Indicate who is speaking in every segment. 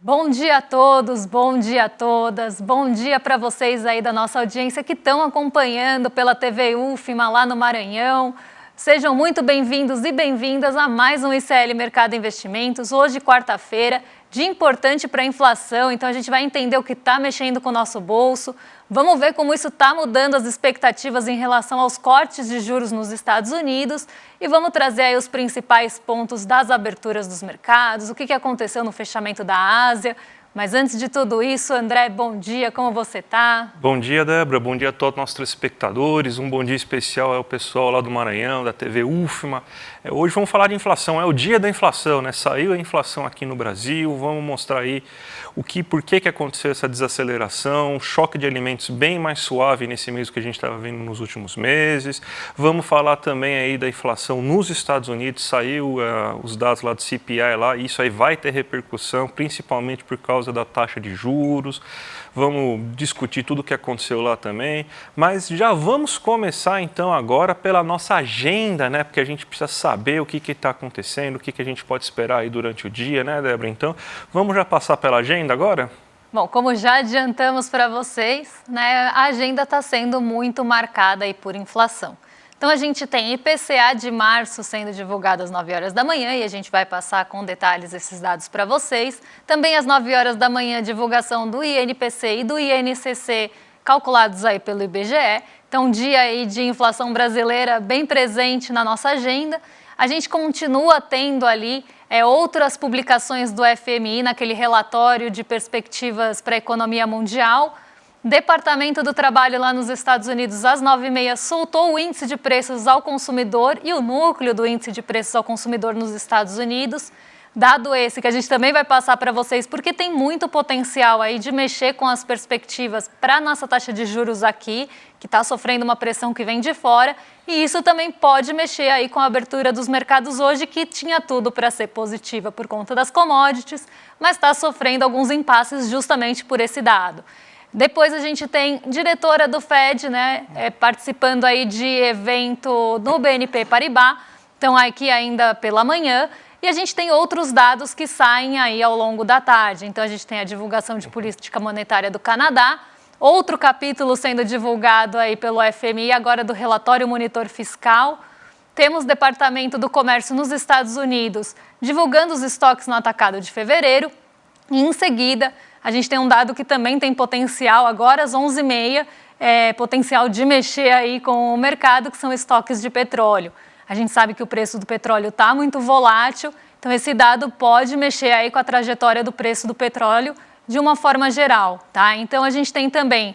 Speaker 1: Bom dia a todos, bom dia a todas, bom dia para vocês aí da nossa audiência que estão acompanhando pela TV UFMA lá no Maranhão. Sejam muito bem-vindos e bem-vindas a mais um ICL Mercado Investimentos. Hoje, quarta-feira, dia importante para a inflação, então a gente vai entender o que está mexendo com o nosso bolso. Vamos ver como isso está mudando as expectativas em relação aos cortes de juros nos Estados Unidos e vamos trazer aí os principais pontos das aberturas dos mercados, o que aconteceu no fechamento da Ásia. Mas antes de tudo isso, André, bom dia, como você está?
Speaker 2: Bom dia, Débora, bom dia a todos os nossos telespectadores, um bom dia especial ao pessoal lá do Maranhão, da TV UFMA. Hoje vamos falar de inflação, é o dia da inflação, né? Saiu a inflação aqui no Brasil, vamos mostrar aí por que aconteceu essa desaceleração, choque de alimentos bem mais suave nesse mês que a gente estava vendo nos últimos meses. Vamos falar também aí da inflação nos Estados Unidos, saiu os dados lá do CPI lá, e isso aí vai ter repercussão, principalmente por causa da taxa de juros. Vamos discutir tudo o que aconteceu lá também, mas já vamos começar então agora pela nossa agenda, né? Porque a gente precisa saber o que está acontecendo, o que a gente pode esperar aí durante o dia, né, Débora? Então, vamos já passar pela agenda agora?
Speaker 1: Bom, como já adiantamos para vocês, né, a agenda está sendo muito marcada aí por inflação. Então, a gente tem IPCA de março sendo divulgado às 9 horas da manhã e a gente vai passar com detalhes esses dados para vocês. Também às 9 horas da manhã, divulgação do INPC e do INCC calculados aí pelo IBGE. Então, um dia aí de inflação brasileira bem presente na nossa agenda. A gente continua tendo ali outras publicações do FMI naquele relatório de perspectivas para a economia mundial. Departamento do Trabalho lá nos Estados Unidos, às 9h30, soltou o índice de preços ao consumidor e o núcleo do índice de preços ao consumidor nos Estados Unidos. Dado esse que a gente também vai passar para vocês, porque tem muito potencial aí de mexer com as perspectivas para a nossa taxa de juros aqui, que está sofrendo uma pressão que vem de fora, e isso também pode mexer aí com a abertura dos mercados hoje, que tinha tudo para ser positiva por conta das commodities, mas está sofrendo alguns impasses justamente por esse dado. Depois a gente tem diretora do Fed, né, participando aí de evento no BNP Paribas, então aqui ainda pela manhã, e a gente tem outros dados que saem aí ao longo da tarde. Então a gente tem a divulgação de política monetária do Canadá, outro capítulo sendo divulgado aí pelo FMI, agora do relatório monitor fiscal. Temos o Departamento do Comércio nos Estados Unidos divulgando os estoques no atacado de fevereiro, e em seguida a gente tem um dado que também tem potencial, agora às 11h30, potencial de mexer aí com o mercado, que são estoques de petróleo. A gente sabe que o preço do petróleo está muito volátil, então esse dado pode mexer aí com a trajetória do preço do petróleo de uma forma geral, tá? Então a gente tem também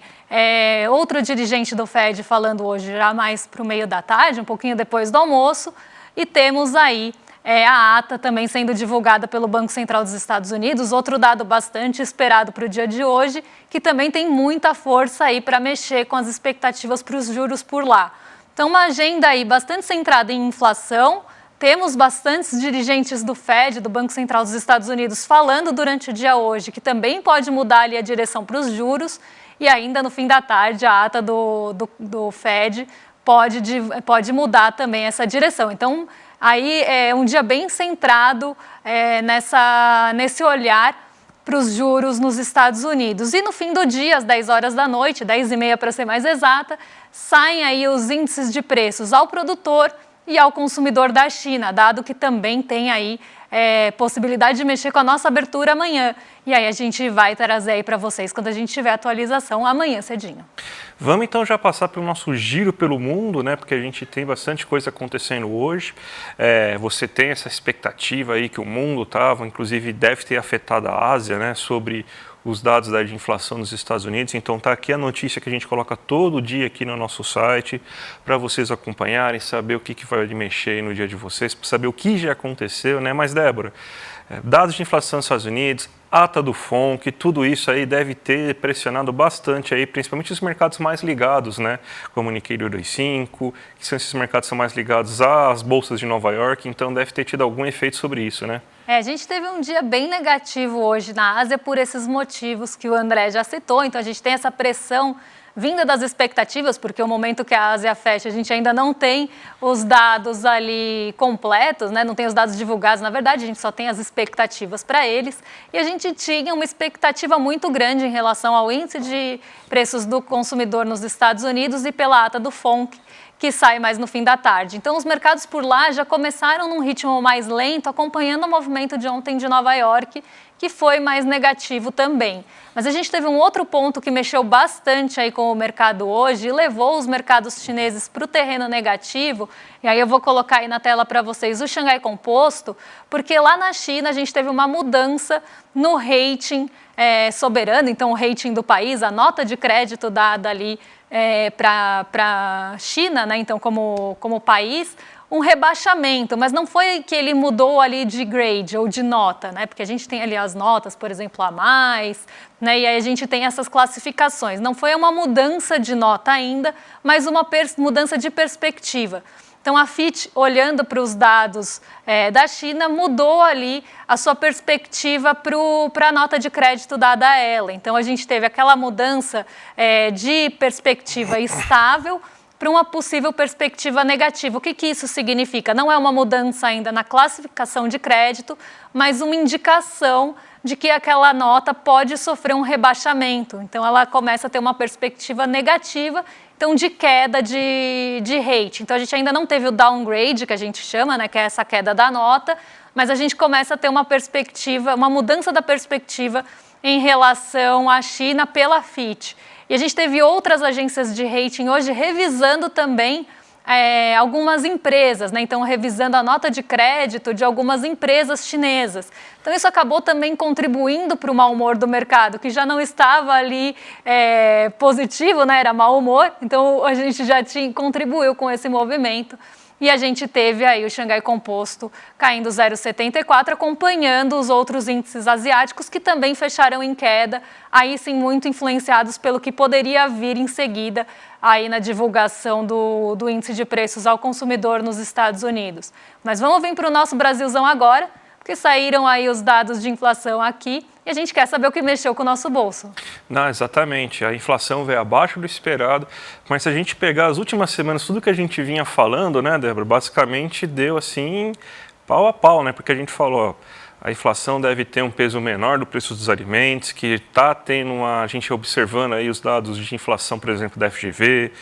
Speaker 1: outro dirigente do Fed falando hoje já mais para o meio da tarde, um pouquinho depois do almoço, e temos aí a ata também sendo divulgada pelo Banco Central dos Estados Unidos, outro dado bastante esperado para o dia de hoje, que também tem muita força aí para mexer com as expectativas para os juros por lá. Então, uma agenda aí bastante centrada em inflação. Temos bastantes dirigentes do Fed, do Banco Central dos Estados Unidos, falando durante o dia hoje, que também pode mudar ali a direção para os juros, e ainda no fim da tarde a ata do Fed pode mudar também essa direção. Então, aí é um dia bem centrado nesse olhar para os juros nos Estados Unidos. E no fim do dia, às 10 horas da noite, 10h30 para ser mais exata, saem aí os índices de preços ao produtor e ao consumidor da China, dado que também tem aí possibilidade de mexer com a nossa abertura amanhã. E aí a gente vai trazer aí para vocês quando a gente tiver atualização amanhã cedinho.
Speaker 2: Vamos então já passar pelo nosso giro pelo mundo, né? Porque a gente tem bastante coisa acontecendo hoje. Você tem essa expectativa aí que o mundo estava, inclusive deve ter afetado a Ásia, né? Sobre os dados de inflação nos Estados Unidos. Então tá aqui a notícia que a gente coloca todo dia aqui no nosso site para vocês acompanharem, saber o que vai mexer aí no dia de vocês, para saber o que já aconteceu, né? Mas Débora, dados de inflação nos Estados Unidos, ata do FONC, tudo isso aí deve ter pressionado bastante aí, principalmente os mercados mais ligados, né? Como o Nikkei 225, que são esses mercados que são mais ligados às bolsas de Nova York, então deve ter tido algum efeito sobre isso, né?
Speaker 1: A gente teve um dia bem negativo hoje na Ásia por esses motivos que o André já citou. Então, a gente tem essa pressão vinda das expectativas, porque o momento que a Ásia fecha, a gente ainda não tem os dados ali completos, né? Não tem os dados divulgados, na verdade, a gente só tem as expectativas para eles, e a gente tinha uma expectativa muito grande em relação ao índice de preços do consumidor nos Estados Unidos e pela ata do FONC, que sai mais no fim da tarde. Então, os mercados por lá já começaram num ritmo mais lento, acompanhando o movimento de ontem de Nova York, que foi mais negativo também. Mas a gente teve um outro ponto que mexeu bastante aí com o mercado hoje e levou os mercados chineses para o terreno negativo. E aí eu vou colocar aí na tela para vocês o Xangai Composto, porque lá na China a gente teve uma mudança no rating soberano, então o rating do país, a nota de crédito dada ali para a China, né? Então como país, um rebaixamento, mas não foi que ele mudou ali de grade ou de nota, né? Porque a gente tem ali as notas, por exemplo, a mais, né? E aí a gente tem essas classificações. Não foi uma mudança de nota ainda, mas uma mudança de perspectiva. Então, a Fitch, olhando para os dados da China, mudou ali a sua perspectiva para a nota de crédito dada a ela. Então, a gente teve aquela mudança de perspectiva estável para uma possível perspectiva negativa. O que isso significa? Não é uma mudança ainda na classificação de crédito, mas uma indicação de que aquela nota pode sofrer um rebaixamento. Então, ela começa a ter uma perspectiva negativa, então de queda de rating. Então, a gente ainda não teve o downgrade, que a gente chama, né, que é essa queda da nota, mas a gente começa a ter uma perspectiva, uma mudança da perspectiva em relação à China pela Fitch. E a gente teve outras agências de rating hoje revisando também algumas empresas, né? Então revisando a nota de crédito de algumas empresas chinesas. Então isso acabou também contribuindo para o mau humor do mercado, que já não estava ali positivo, né? Era mau humor, então a gente já contribuiu com esse movimento. E a gente teve aí o Xangai Composto caindo 0,74, acompanhando os outros índices asiáticos que também fecharam em queda, aí sim muito influenciados pelo que poderia vir em seguida aí na divulgação do índice de preços ao consumidor nos Estados Unidos. Mas vamos vir para o nosso Brasilzão agora, porque saíram aí os dados de inflação aqui e a gente quer saber o que mexeu com o nosso bolso.
Speaker 2: Não, exatamente. A inflação veio abaixo do esperado, mas se a gente pegar as últimas semanas, tudo que a gente vinha falando, né, Débora, basicamente deu assim pau a pau, né? Porque a gente falou, ó, a inflação deve ter um peso menor do preço dos alimentos, que está tendo a gente observando aí os dados de inflação, por exemplo, da FGV,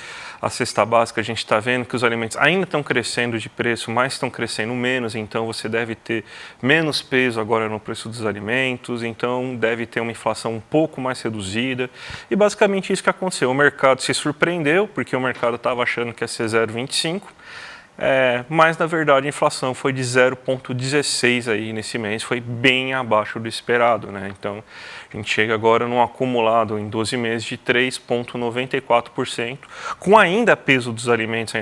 Speaker 2: a cesta básica, a gente está vendo que os alimentos ainda estão crescendo de preço, mas estão crescendo menos, então você deve ter menos peso agora no preço dos alimentos, então deve ter uma inflação um pouco mais reduzida. E basicamente isso que aconteceu. O mercado se surpreendeu, porque o mercado estava achando que ia ser 0,25%, mas na verdade a inflação foi de 0,16 aí nesse mês, foi bem abaixo do esperado, né? Então a gente chega agora num acumulado em 12 meses de 3,94%, com ainda peso dos alimentos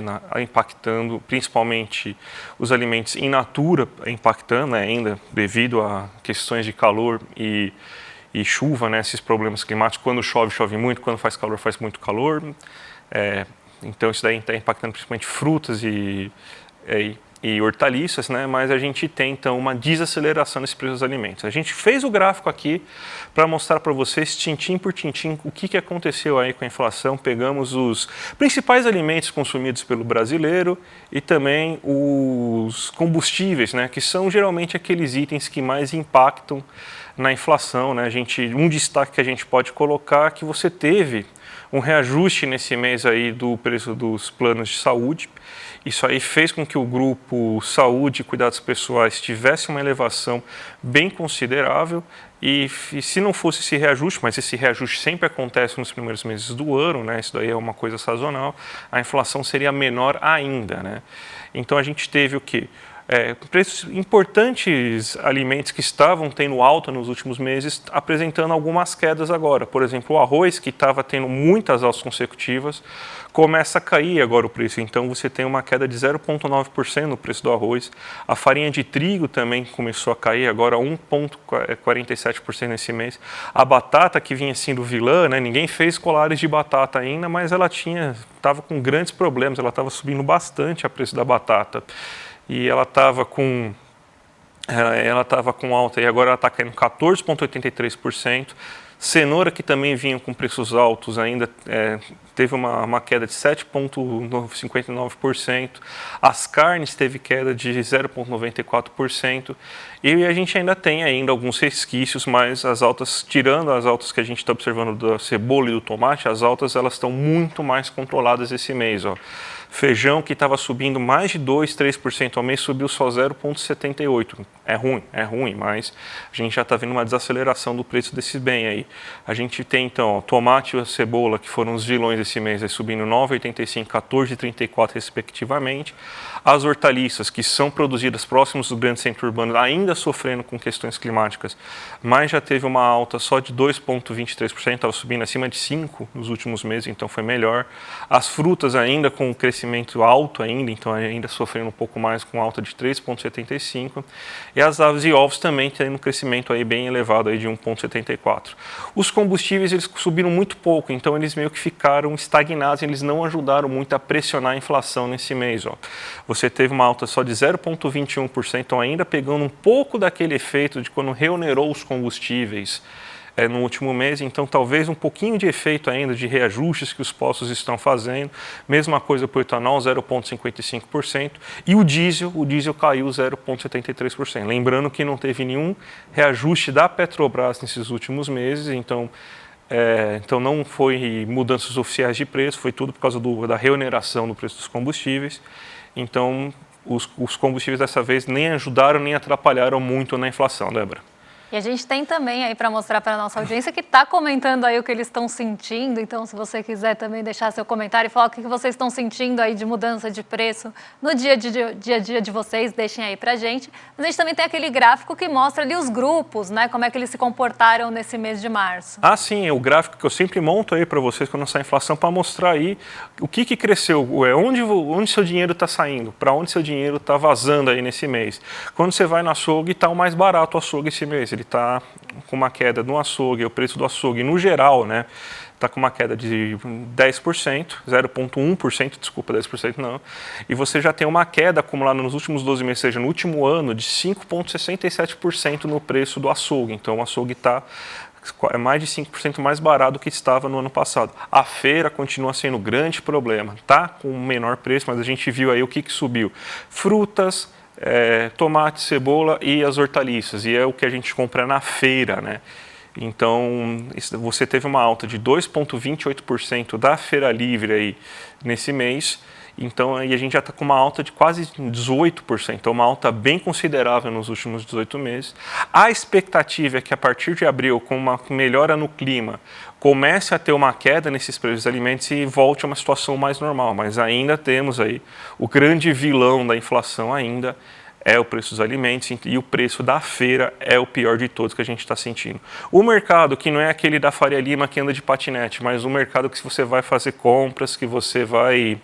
Speaker 2: impactando, principalmente os alimentos in natura impactando, né, ainda devido a questões de calor e chuva, né, esses problemas climáticos. Quando chove, chove muito, quando faz muito calor. Então isso daí está impactando principalmente frutas e hortaliças, né? Mas a gente tem então uma desaceleração nesse preço dos alimentos. A gente fez o gráfico aqui para mostrar para vocês, tintim por tintim, o que aconteceu aí com a inflação. Pegamos os principais alimentos consumidos pelo brasileiro e também os combustíveis, né? Que são geralmente aqueles itens que mais impactam na inflação, né? Um destaque que a gente pode colocar é que você teve um reajuste nesse mês aí do preço dos planos de saúde. Isso aí fez com que o grupo saúde e cuidados pessoais tivesse uma elevação bem considerável e se não fosse esse reajuste, mas esse reajuste sempre acontece nos primeiros meses do ano, né? Isso daí é uma coisa sazonal, a inflação seria menor ainda, né? Então a gente teve o quê? Preços importantes, alimentos que estavam tendo alta nos últimos meses, apresentando algumas quedas agora. Por exemplo, o arroz, que estava tendo muitas altas consecutivas, começa a cair agora o preço. Então, você tem uma queda de 0,9% no preço do arroz. A farinha de trigo também começou a cair, agora 1,47% nesse mês. A batata, que vinha sendo vilã, né? Ninguém fez colares de batata ainda, mas ela estava com grandes problemas, ela estava subindo bastante a preço da batata. E ela estava com alta e agora ela está caindo 14,83%. Cenoura, que também vinha com preços altos, ainda teve uma queda de 7,59%. As carnes teve queda de 0,94%. E a gente ainda tem alguns resquícios, mas as altas, tirando as altas que a gente está observando da cebola e do tomate, as altas elas estão muito mais controladas esse mês. Ó. Feijão, que estava subindo mais de 2, 3% ao mês, subiu só 0,78%. É ruim, mas a gente já está vendo uma desaceleração do preço desse bem aí. A gente tem, então, ó, tomate e a cebola, que foram os vilões esse mês, aí, subindo 9,85%, 14,34% respectivamente. As hortaliças, que são produzidas próximos do grande centro urbano, ainda sofrendo com questões climáticas, mas já teve uma alta só de 2,23%, estava subindo acima de 5% nos últimos meses, então foi melhor. As frutas ainda com crescimento alto ainda, então ainda sofrendo um pouco mais, com alta de 3,75%. E as aves e ovos também tendo um crescimento aí bem elevado aí de 1,74%. Os combustíveis eles subiram muito pouco, então eles meio que ficaram estagnados, eles não ajudaram muito a pressionar a inflação nesse mês. Ó. Você teve uma alta só de 0,21%, então ainda pegando um pouco daquele efeito de quando reonerou os combustíveis no último mês, então talvez um pouquinho de efeito ainda de reajustes que os postos estão fazendo, mesma coisa para o etanol, 0,55%, e o diesel caiu 0,73%. Lembrando que não teve nenhum reajuste da Petrobras nesses últimos meses, então não foi mudanças oficiais de preço, foi tudo por causa da reoneração do preço dos combustíveis. Então, os combustíveis dessa vez nem ajudaram nem atrapalharam muito na inflação, Débora.
Speaker 1: E a gente tem também aí para mostrar para a nossa audiência que está comentando aí o que eles estão sentindo. Então, se você quiser também deixar seu comentário e falar o que vocês estão sentindo aí de mudança de preço no dia a dia de vocês, deixem aí para a gente. Mas a gente também tem aquele gráfico que mostra ali os grupos, né? Como é que eles se comportaram nesse mês de março.
Speaker 2: Ah, sim, é o gráfico que eu sempre monto aí para vocês quando sai a inflação, para mostrar aí o que cresceu, onde seu dinheiro está saindo, para onde seu dinheiro está vazando aí nesse mês. Quando você vai no açougue, está o mais barato o açougue esse mês. Ele está com uma queda no açougue, o preço do açougue no geral, né? Está com uma queda de 10%, 0,1%, desculpa, 10% não. E você já tem uma queda acumulada nos últimos 12 meses, seja no último ano, de 5,67% no preço do açougue. Então o açougue está mais de 5% mais barato do que estava no ano passado. A feira continua sendo um grande problema, tá? Com um menor preço, mas a gente viu aí o que subiu. Frutas, tomate, cebola e as hortaliças, e é o que a gente compra na feira, né? Então, você teve uma alta de 2,28% da feira livre aí nesse mês, então aí a gente já está com uma alta de quase 18%, então uma alta bem considerável nos últimos 18 meses. A expectativa é que a partir de abril, com uma melhora no clima, comece a ter uma queda nesses preços de alimentos e volte a uma situação mais normal, mas ainda temos aí o grande vilão da inflação ainda é o preço dos alimentos e o preço da feira é o pior de todos que a gente está sentindo. O mercado, que não é aquele da Faria Lima que anda de patinete, mas o mercado que você vai fazer compras, que você vai...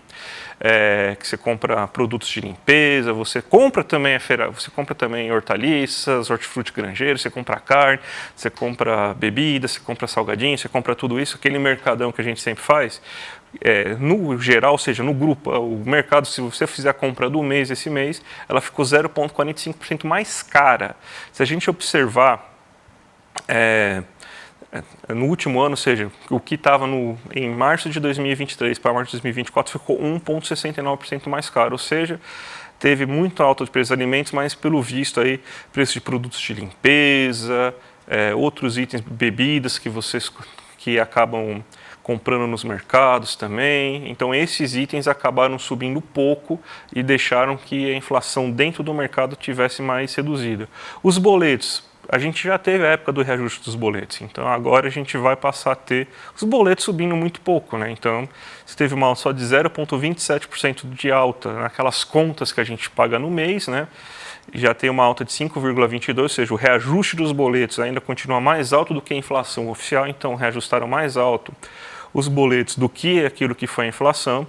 Speaker 2: que você compra produtos de limpeza, você compra também você compra também hortaliças, hortifruti granjeiro, você compra carne, você compra bebida, você compra salgadinho, você compra tudo isso, aquele mercadão que a gente sempre faz. No geral, ou seja, no grupo, o mercado, se você fizer a compra do mês esse mês, ela ficou 0,45% mais cara. Se a gente observar no último ano, ou seja, o que estava em março de 2023 para março de 2024 ficou 1,69% mais caro, ou seja, teve muito alta de preço de alimentos, mas pelo visto aí, preço de produtos de limpeza, outros itens, bebidas que acabam comprando nos mercados também. Então esses itens acabaram subindo pouco e deixaram que a inflação dentro do mercado tivesse mais reduzida. Os boletos, a gente já teve a época do reajuste dos boletos, então agora a gente vai passar a ter os boletos subindo muito pouco, né? Então você teve uma alta só de 0,27% de alta naquelas contas que a gente paga no mês, né? Já tem uma alta de 5,22%, ou seja, o reajuste dos boletos ainda continua mais alto do que a inflação oficial, então reajustaram mais alto os boletos do que aquilo que foi a inflação.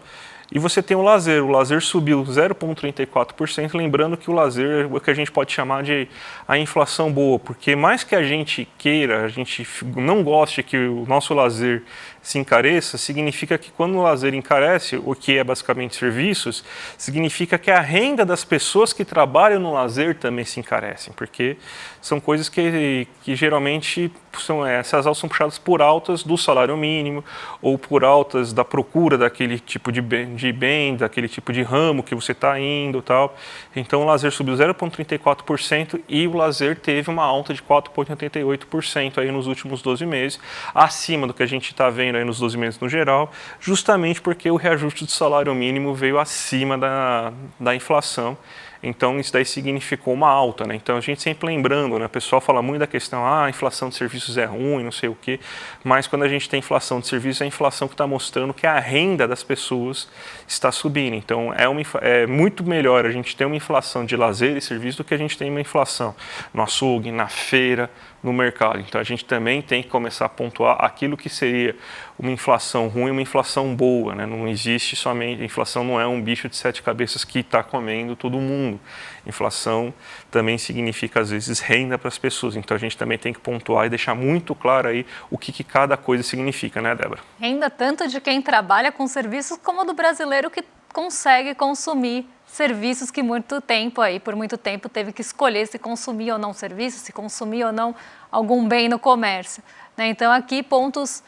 Speaker 2: E você tem o lazer subiu 0,34%, lembrando que o lazer é o que a gente pode chamar de a inflação boa, porque mais que a gente queira, a gente não goste que o nosso lazer se encareça, significa que quando o lazer encarece, o que é basicamente serviços, significa que a renda das pessoas que trabalham no lazer também se encarecem, porque são coisas que geralmente essas altas são puxadas por altas do salário mínimo ou por altas da procura daquele tipo de bem, daquele tipo de ramo que você está indo e tal. Então o lazer subiu 0,34% e o lazer teve uma alta de 4,88% aí nos últimos 12 meses, acima do que a gente está vendo aí nos 12 meses no geral, justamente porque o reajuste do salário mínimo veio acima da inflação. Então, isso daí significou uma alta, né? Então, a gente sempre lembrando, né? O pessoal fala muito da questão, a inflação de serviços é ruim, não sei o quê, mas quando a gente tem inflação de serviços, é a inflação que está mostrando que a renda das pessoas está subindo. Então, é muito melhor a gente ter uma inflação de lazer e serviços do que a gente tem uma inflação no açougue, na feira, no mercado. Então, a gente também tem que começar a pontuar aquilo que seria uma inflação ruim e uma inflação boa, né? Não existe somente... A inflação não é um bicho de 7 cabeças que está comendo todo mundo. Inflação também significa, às vezes, renda para as pessoas. Então, a gente também tem que pontuar e deixar muito claro aí o que cada coisa significa, né, Débora?
Speaker 1: Renda tanto de quem trabalha com serviços como do brasileiro que consegue consumir serviços que por muito tempo teve que escolher se consumir ou não serviço, se consumir ou não algum bem no comércio, né? Então aqui pontos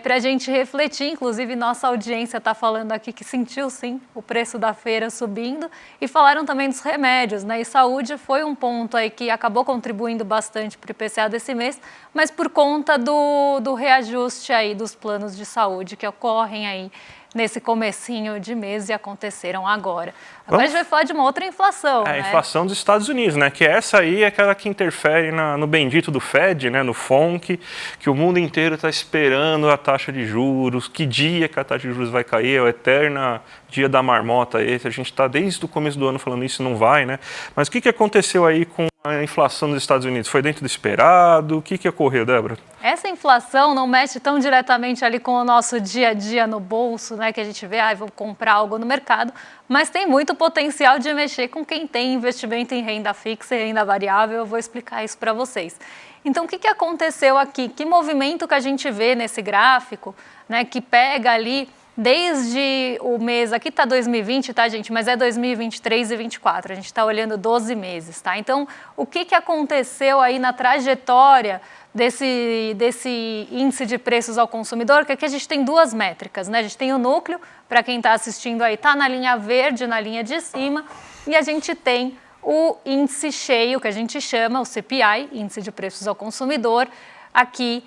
Speaker 1: para a gente refletir, inclusive nossa audiência está falando aqui que sentiu sim o preço da feira subindo e falaram também dos remédios, né? E saúde foi um ponto aí que acabou contribuindo bastante para o IPCA desse mês, mas por conta do reajuste aí dos planos de saúde que ocorrem aí nesse comecinho de mês e aconteceram agora. Agora a gente vai falar de uma outra inflação, né?
Speaker 2: A inflação dos Estados Unidos, né? Que essa aí é aquela que interfere no bendito do Fed, né? No FONC, que o mundo inteiro está esperando a taxa de juros, que dia que a taxa de juros vai cair, é o eterno dia da marmota esse. A gente está desde o começo do ano falando isso, não vai, né? Mas o que aconteceu aí com a inflação dos Estados Unidos? Foi dentro do esperado? O que ocorreu, Débora?
Speaker 1: Essa inflação não mexe tão diretamente ali com o nosso dia a dia no bolso, né? Que a gente vê, vou comprar algo no mercado, mas tem muito potencial de mexer com quem tem investimento em renda fixa e renda variável. Eu vou explicar isso para vocês. Então, o que aconteceu aqui? Que movimento que a gente vê nesse gráfico, né? Que pega ali desde o mês, aqui está 2020, tá, gente? Mas é 2023 e 2024, a gente está olhando 12 meses, tá? Então, o que aconteceu aí na trajetória desse índice de preços ao consumidor? Que aqui a gente tem duas métricas, né? A gente tem o núcleo, para quem está assistindo aí, está na linha verde, na linha de cima, e a gente tem o índice cheio, que a gente chama, o CPI, Índice de Preços ao Consumidor, aqui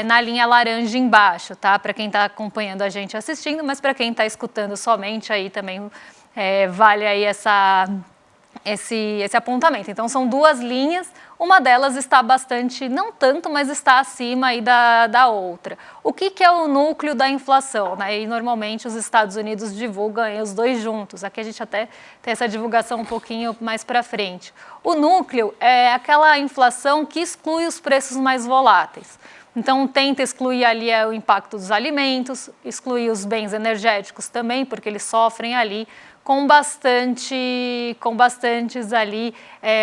Speaker 1: na linha laranja embaixo, tá? Para quem está acompanhando a gente assistindo, mas para quem está escutando somente aí também vale aí esse apontamento. Então são duas linhas, uma delas está bastante, não tanto, mas está acima aí da outra. O que é o núcleo da inflação, né? E normalmente os Estados Unidos divulgam aí os dois juntos. Aqui a gente até tem essa divulgação um pouquinho mais para frente. O núcleo é aquela inflação que exclui os preços mais voláteis. Então, tenta excluir ali o impacto dos alimentos, excluir os bens energéticos também, porque eles sofrem ali com bastantes ali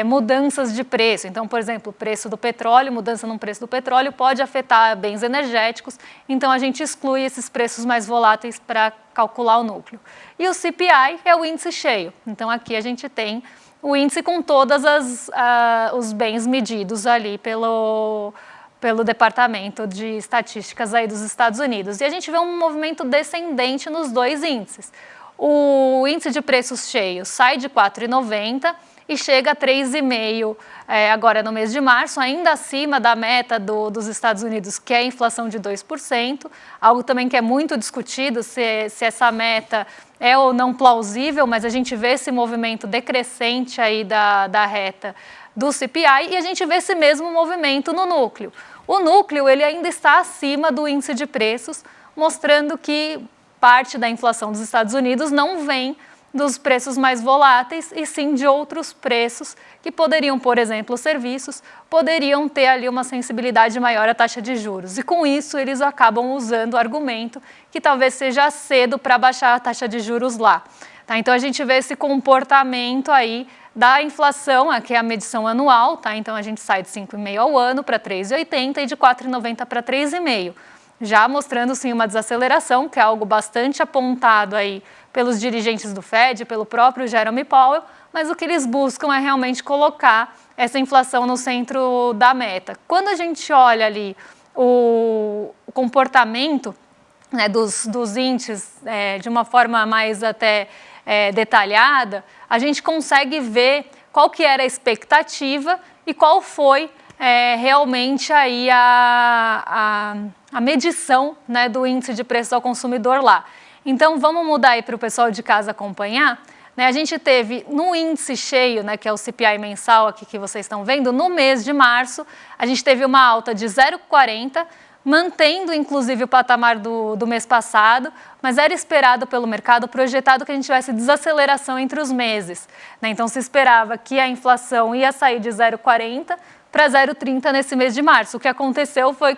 Speaker 1: mudanças de preço. Então, por exemplo, o preço do petróleo, mudança no preço do petróleo pode afetar bens energéticos, então a gente exclui esses preços mais voláteis para calcular o núcleo. E o CPI é o índice cheio, então aqui a gente tem o índice com todos os bens medidos ali pelo Departamento de Estatísticas aí dos Estados Unidos. E a gente vê um movimento descendente nos dois índices. O índice de preços cheios sai de 4,90 e chega a 3,5 agora no mês de março, ainda acima da meta dos Estados Unidos, que é a inflação de 2%, algo também que é muito discutido se essa meta é ou não plausível, mas a gente vê esse movimento decrescente aí da reta do CPI e a gente vê esse mesmo movimento no núcleo. O núcleo ele ainda está acima do índice de preços, mostrando que parte da inflação dos Estados Unidos não vem dos preços mais voláteis, e sim de outros preços que poderiam, por exemplo, os serviços, poderiam ter ali uma sensibilidade maior à taxa de juros. E com isso eles acabam usando o argumento que talvez seja cedo para baixar a taxa de juros lá. Tá? Então a gente vê esse comportamento aí da inflação, aqui é a medição anual, tá? Então a gente sai de 5,5 ao ano para 3,80 e de 4,90 para 3,5. já mostrando sim uma desaceleração, que é algo bastante apontado aí pelos dirigentes do Fed, pelo próprio Jerome Powell, mas o que eles buscam é realmente colocar essa inflação no centro da meta. Quando a gente olha ali o comportamento, né, dos índices de uma forma mais até detalhada, a gente consegue ver qual que era a expectativa e qual foi realmente aí a medição, né, do índice de preço ao consumidor lá. Então, vamos mudar aí para o pessoal de casa acompanhar. Né, a gente teve no índice cheio, né, que é o CPI mensal aqui que vocês estão vendo, no mês de março, a gente teve uma alta de 0,40, mantendo inclusive o patamar do mês passado, mas era esperado pelo mercado, projetado que a gente tivesse desaceleração entre os meses. Né? Então se esperava que a inflação ia sair de 0,40 para 0,30 nesse mês de março. O que aconteceu foi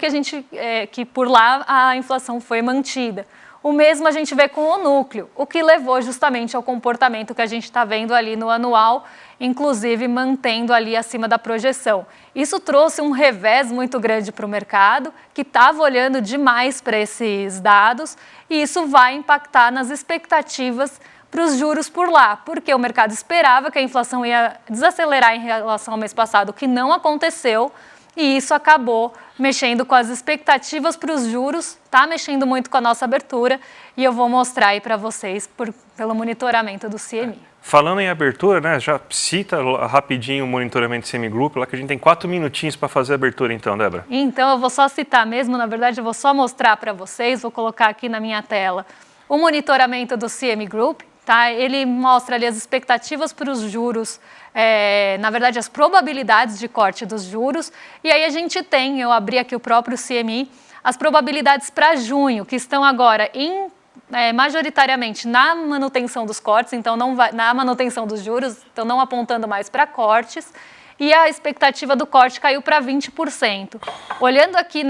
Speaker 1: que por lá a inflação foi mantida. O mesmo a gente vê com o núcleo, o que levou justamente ao comportamento que a gente está vendo ali no anual, inclusive mantendo ali acima da projeção. Isso trouxe um revés muito grande para o mercado, que estava olhando demais para esses dados, e isso vai impactar nas expectativas para os juros por lá, porque o mercado esperava que a inflação ia desacelerar em relação ao mês passado, o que não aconteceu, e isso acabou mexendo com as expectativas para os juros, está mexendo muito com a nossa abertura, e eu vou mostrar aí para vocês pelo monitoramento do CME.
Speaker 2: Falando em abertura, né, já cita rapidinho o monitoramento CME Group, lá que a gente tem 4 minutinhos para fazer a abertura então, Débora.
Speaker 1: Então, eu vou só citar mesmo, na verdade eu vou só mostrar para vocês, vou colocar aqui na minha tela o monitoramento do CME Group. Tá? Ele mostra ali as expectativas para os juros, na verdade as probabilidades de corte dos juros, e aí a gente tem, eu abri aqui o próprio CME, as probabilidades para junho, que estão agora majoritariamente na manutenção dos cortes, então na manutenção dos juros, então não apontando mais para cortes, e a expectativa do corte caiu para 20%. Olhando aqui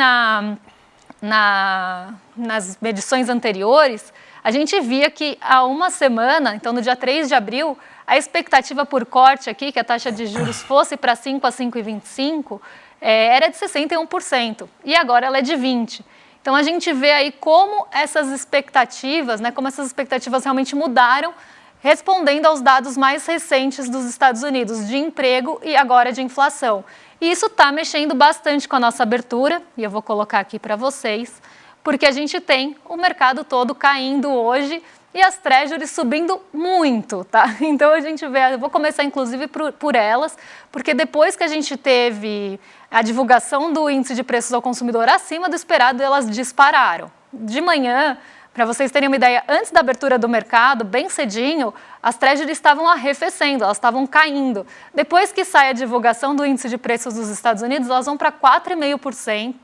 Speaker 1: nas medições anteriores, a gente via que há uma semana, então no dia 3 de abril, a expectativa por corte aqui, que a taxa de juros fosse para 5 a 5,25, era de 61%, e agora ela é de 20%. Então a gente vê aí como essas expectativas, né, como essas expectativas realmente mudaram, respondendo aos dados mais recentes dos Estados Unidos, de emprego e agora de inflação. E isso está mexendo bastante com a nossa abertura, e eu vou colocar aqui para vocês, porque a gente tem o mercado todo caindo hoje e as treasuries subindo muito, tá? Então a gente vê, eu vou começar inclusive por elas, porque depois que a gente teve a divulgação do índice de preços ao consumidor acima do esperado, elas dispararam. De manhã, para vocês terem uma ideia, antes da abertura do mercado, bem cedinho, as treasuries estavam arrefecendo, elas estavam caindo. Depois que sai a divulgação do índice de preços dos Estados Unidos, elas vão para 4,5%.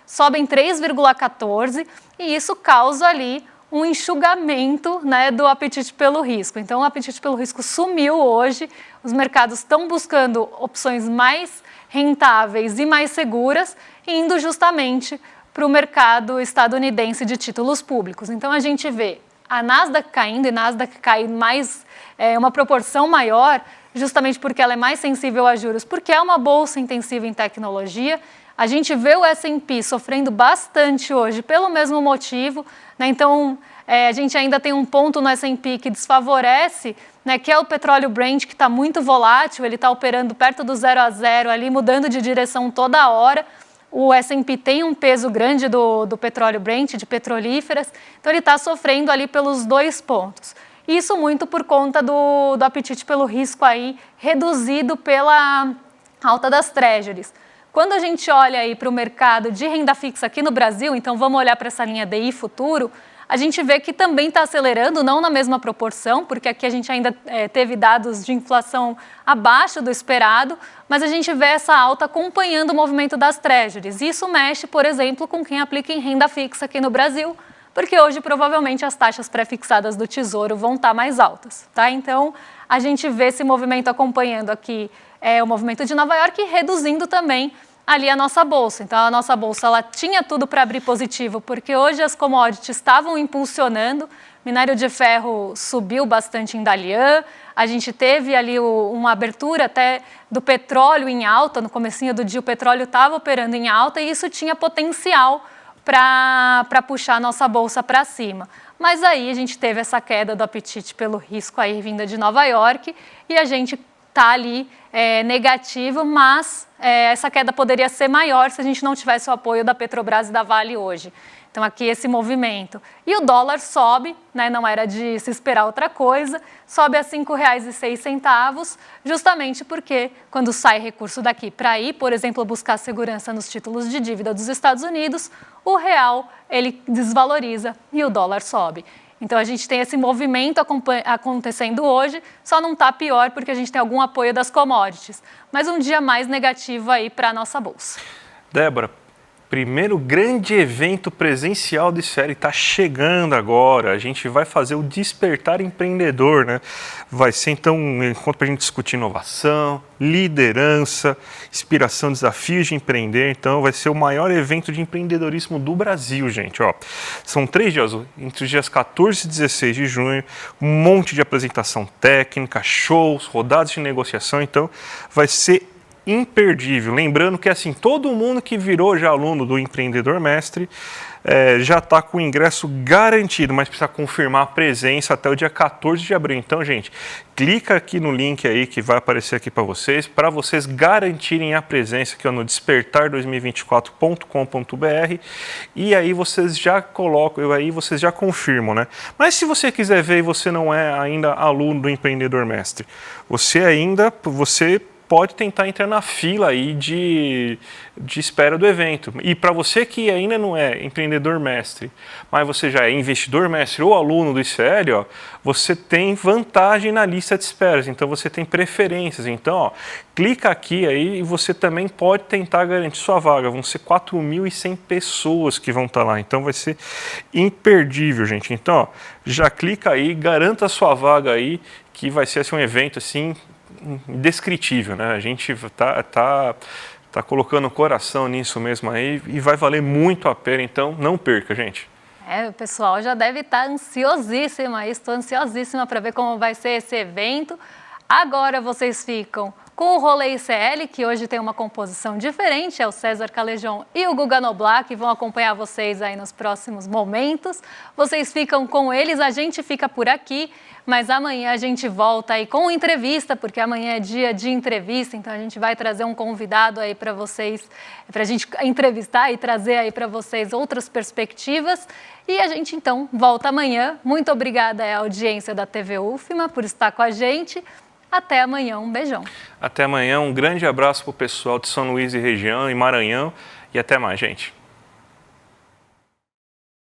Speaker 1: Sobem 3,14% e isso causa ali um enxugamento, né, do apetite pelo risco. Então, o apetite pelo risco sumiu hoje, os mercados estão buscando opções mais rentáveis e mais seguras, indo justamente para o mercado estadunidense de títulos públicos. Então, a gente vê a Nasdaq caindo, e a Nasdaq cai mais, uma proporção maior, justamente porque ela é mais sensível a juros, porque é uma bolsa intensiva em tecnologia. A gente vê o S&P sofrendo bastante hoje pelo mesmo motivo, né? Então a gente ainda tem um ponto no S&P que desfavorece, né, que é o petróleo Brent, que está muito volátil, ele está operando perto do 0 a 0 ali, mudando de direção toda hora. O S&P tem um peso grande do petróleo Brent, de petrolíferas, então ele está sofrendo ali pelos 2 pontos. Isso muito por conta do apetite pelo risco aí, reduzido pela alta das treasuries. Quando a gente olha aí para o mercado de renda fixa aqui no Brasil, então vamos olhar para essa linha DI futuro, a gente vê que também está acelerando, não na mesma proporção, porque aqui a gente ainda teve dados de inflação abaixo do esperado, mas a gente vê essa alta acompanhando o movimento das treasuries. Isso mexe, por exemplo, com quem aplica em renda fixa aqui no Brasil, porque hoje provavelmente as taxas pré-fixadas do Tesouro vão estar mais altas, tá? Então a gente vê esse movimento acompanhando aqui o movimento de Nova York e reduzindo também ali a nossa bolsa. Então a nossa bolsa ela tinha tudo para abrir positivo, porque hoje as commodities estavam impulsionando, minério de ferro subiu bastante em Dalian, a gente teve ali uma abertura até do petróleo em alta, no comecinho do dia o petróleo estava operando em alta e isso tinha potencial para puxar a nossa bolsa para cima. Mas aí a gente teve essa queda do apetite pelo risco aí vinda de Nova York e a gente está ali negativo, mas essa queda poderia ser maior se a gente não tivesse o apoio da Petrobras e da Vale hoje. Então aqui esse movimento. E o dólar sobe, né, não era de se esperar outra coisa, sobe a R$ 5,06, justamente porque quando sai recurso daqui para ir, por exemplo, buscar segurança nos títulos de dívida dos Estados Unidos, o real ele desvaloriza e o dólar sobe. Então a gente tem esse movimento acontecendo hoje, só não está pior porque a gente tem algum apoio das commodities. Mas um dia mais negativo aí para a nossa bolsa.
Speaker 2: Débora, primeiro grande evento presencial do ICL está chegando agora. A gente vai fazer o Despertar Empreendedor, né? Vai ser então um encontro para a gente discutir inovação, liderança, inspiração, desafios de empreender. Então vai ser o maior evento de empreendedorismo do Brasil, gente. Ó, são 3 dias, entre os dias 14 e 16 de junho, um monte de apresentação técnica, shows, rodadas de negociação. Então vai ser imperdível. Lembrando que assim, todo mundo que virou já aluno do Empreendedor Mestre já está com o ingresso garantido, mas precisa confirmar a presença até o dia 14 de abril. Então, gente, clica aqui no link aí que vai aparecer aqui para vocês garantirem a presença aqui no despertar2024.com.br e aí vocês já colocam, aí vocês já confirmam, né? Mas se você quiser ver e você não é ainda aluno do Empreendedor Mestre, você pode tentar entrar na fila aí de espera do evento. E para você que ainda não é empreendedor mestre, mas você já é investidor mestre ou aluno do ICL, ó, você tem vantagem na lista de esperas, então você tem preferências. Então, ó, clica aqui aí e você também pode tentar garantir sua vaga. Vão ser 4.100 pessoas que vão estar lá, então vai ser imperdível, gente. Então, ó, já clica aí, garanta a sua vaga aí, que vai ser assim, um evento assim indescritível, né? A gente tá colocando o coração nisso mesmo aí e vai valer muito a pena, então não perca, gente.
Speaker 1: O pessoal já deve estar ansiosíssimo aí, estou ansiosíssima para ver como vai ser esse evento. Agora vocês ficam com o Rolê ICL, que hoje tem uma composição diferente, é o César Calejon e o Guga Noblar, que vão acompanhar vocês aí nos próximos momentos. Vocês ficam com eles, a gente fica por aqui, mas amanhã a gente volta aí com entrevista, porque amanhã é dia de entrevista, então a gente vai trazer um convidado aí para vocês, para a gente entrevistar e trazer aí para vocês outras perspectivas. E a gente então volta amanhã. Muito obrigada à audiência da TV UFMA por estar com a gente. Até amanhã, um beijão.
Speaker 2: Até amanhã, um grande abraço para o pessoal de São Luís e região, e Maranhão, e até mais, gente.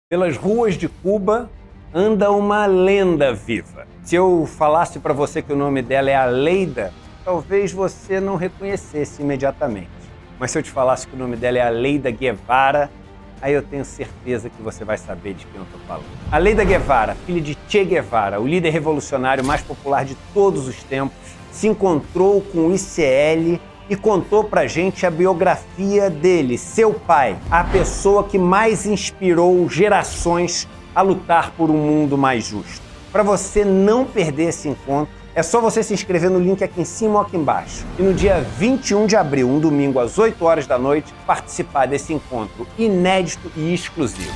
Speaker 3: Pelas ruas de Cuba anda uma lenda viva. Se eu falasse para você que o nome dela é Aleida, talvez você não reconhecesse imediatamente. Mas se eu te falasse que o nome dela é Aleida Guevara, aí eu tenho certeza que você vai saber de quem eu estou falando. Aleida Guevara, filha de Che Guevara, o líder revolucionário mais popular de todos os tempos, se encontrou com o ICL e contou pra gente a biografia dele, seu pai, a pessoa que mais inspirou gerações a lutar por um mundo mais justo. Para você não perder esse encontro, é só você se inscrever no link aqui em cima ou aqui embaixo. E no dia 21 de abril, um domingo às 8 horas da noite, participar desse encontro inédito e exclusivo.